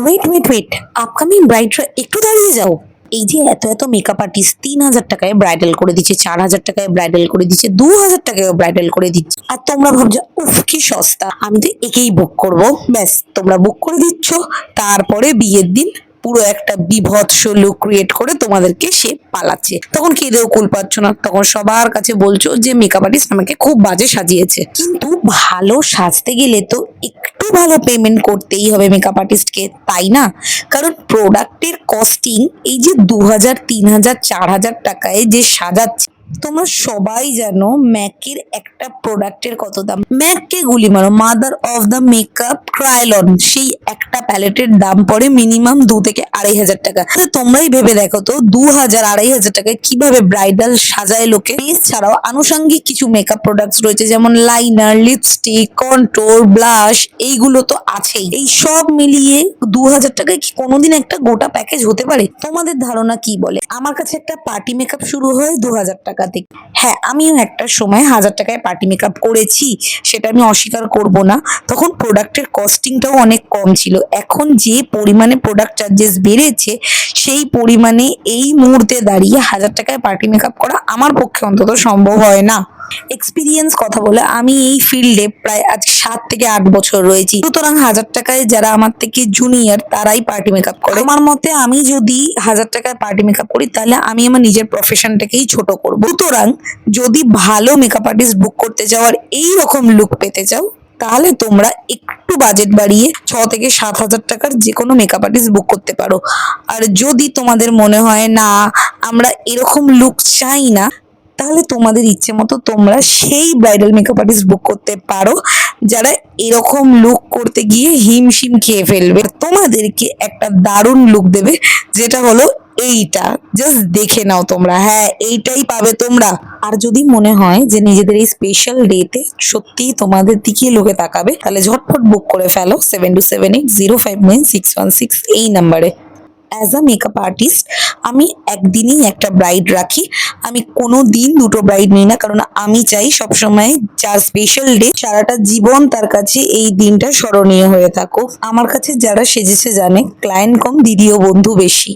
Wait wait wait, upcoming ব্রাইডরা একটু দাঁড়িয়ে যাও। এই যে এত এত মেকআপ আর্টিস্ট 3,000 টাকায় ব্রাইডাল করে দিচ্ছে, 4,000 টাকায় ব্রাইডাল করে দিচ্ছে, 2,000 টাকায় ব্রাইডাল করে দিচ্ছে, আর তোমরা ভাবছো উফ কি সস্তা, আমি তো একেই বুক করব। ব্যাস, তোমরা বুক করে দিচ্ছ, তারপরে বিয়ের দিন পুরো একটা বিভৎস লুক ক্রিয়েট করে তোমাদেরকে সে পালাচ্ছে। তখন কেঁদেও কুল পাচ্ছ না, তখন সবার কাছে বলছো যে মেকআপ আর্টিস্ট আমাকে খুব বাজে সাজিয়েছে। কিন্তু ভালো সাজতে গেলে তো একটু ভালো পেমেন্ট করতেই হবে মেকআপ আর্টিস্টকে, তাই না? কারণ প্রোডাক্টের কস্টিং এই যে 2,000, 3,000, 4,000 টাকায় যে সাজাচ্ছে, তোমরা সবাই জানো ম্যাকের একটা প্রোডাক্টের কত দাম। ম্যাককে গুলি মারো, মাদার অফ দ্য মেকআপ ক্রায়োলন, সেই একটা প্যালেটের দাম পড়ে মিনিমাম 2 থেকে 2,500 টাকা। তোমরাই ভেবে দেখো তো, 2,000, 2,500 টাকায় কিভাবে ব্রাইডাল সাজায় লোকে। বেস ছাড়াও আনুষঙ্গিক কিছু মেকআপ প্রোডাক্টস রয়েছে, যেমন লাইনার, লিপস্টিক, কন্ট্রোল, ব্লাশ, এইগুলো তো আছেই। এই সব মিলিয়ে 2,000 টাকায় কি কোনোদিন একটা গোটা প্যাকেজ হতে পারে? তোমাদের ধারণা কি বলে? আমার কাছে একটা পার্টি মেকআপ শুরু হয় 2,000 টাকা থেকে। হ্যাঁ, আমিও একটা সময় 1,000 টাকায় পার্টি মেকআপ করেছি, সেটা আমি অস্বীকার করব না। তখন প্রোডাক্টের কস্টিংটাও অনেক কম ছিল। এখন যে পরিমাণে প্রোডাক্ট চার্জেস বেড়েছে, সেই পরিমাণে এই মুহূর্তে দাঁড়িয়ে 1,000 টাকায় পার্টি মেকআপ করা আমার পক্ষে অন্তত সম্ভব হয় না। এক্সপিরিয়েন্স কথা বলে আমি এই ফিল্ডে প্রায় আজ 7 থেকে 8 বছর রয়েছি, সুতরাং 1,000 টাকায় যারা আমার থেকে জুনিয়র তারাই পার্টি মেকআপ করে। আমার মতে আমি যদি 1,000 টাকায় পার্টি মেকআপ করি, তাহলে আমি আমার নিজের প্রফেশনটাকেই ছোট করবো। সুতরাং যদি ভালো মেকআপ আর্টিস্ট বুক করতে চাও আর এইরকম লুক পেতে চাও, তাহলে তোমরা একটু বাজেট বাড়িয়ে 6 থেকে 7,000 টাকার যে কোনো মেকআপ আর্টিস্ট বুক করতে পারো। আর যদি তোমাদের মনে হয় না আমরা এরকম লুক চাই না, তাহলে তোমাদের ইচ্ছে মতো তোমরা সেই ব্রাইডাল মেকআপ আর্টিস্ট বুক করতে পারো যারা এরকম লুক করতে গিয়ে হিমশিম খেয়ে ফেলবে, তোমাদেরকে একটা দারুণ লুক দেবে, যেটা হলো এইটা। জাস্ট দেখে নাও তোমরা, হ্যাঁ এইটাই পাবে তোমরা। আর যদি মনে হয় যে নিজেদের এই স্পেশাল ডেতে সত্যি তোমাদের দিকে লোকে তাকাবে, তাহলে ঝটফট বুক করে ফেলো 7278059616 এই নাম্বারে। অ্যাজ আ মেকআপ আর্টিস্ট আমি একদিনই একটা ব্রাইড রাখি, আমি কোনো দিন দুটো ব্রাইড নিই না, কারণ আমি চাই সবসময় যার স্পেশাল ডে সারাটা জীবন তার কাছে এই দিনটা স্মরণীয় হয়ে থাকুক। আমার কাছে যারা সেজেছে জানে, ক্লায়েন্ট কম দিদি ও বন্ধু বেশি।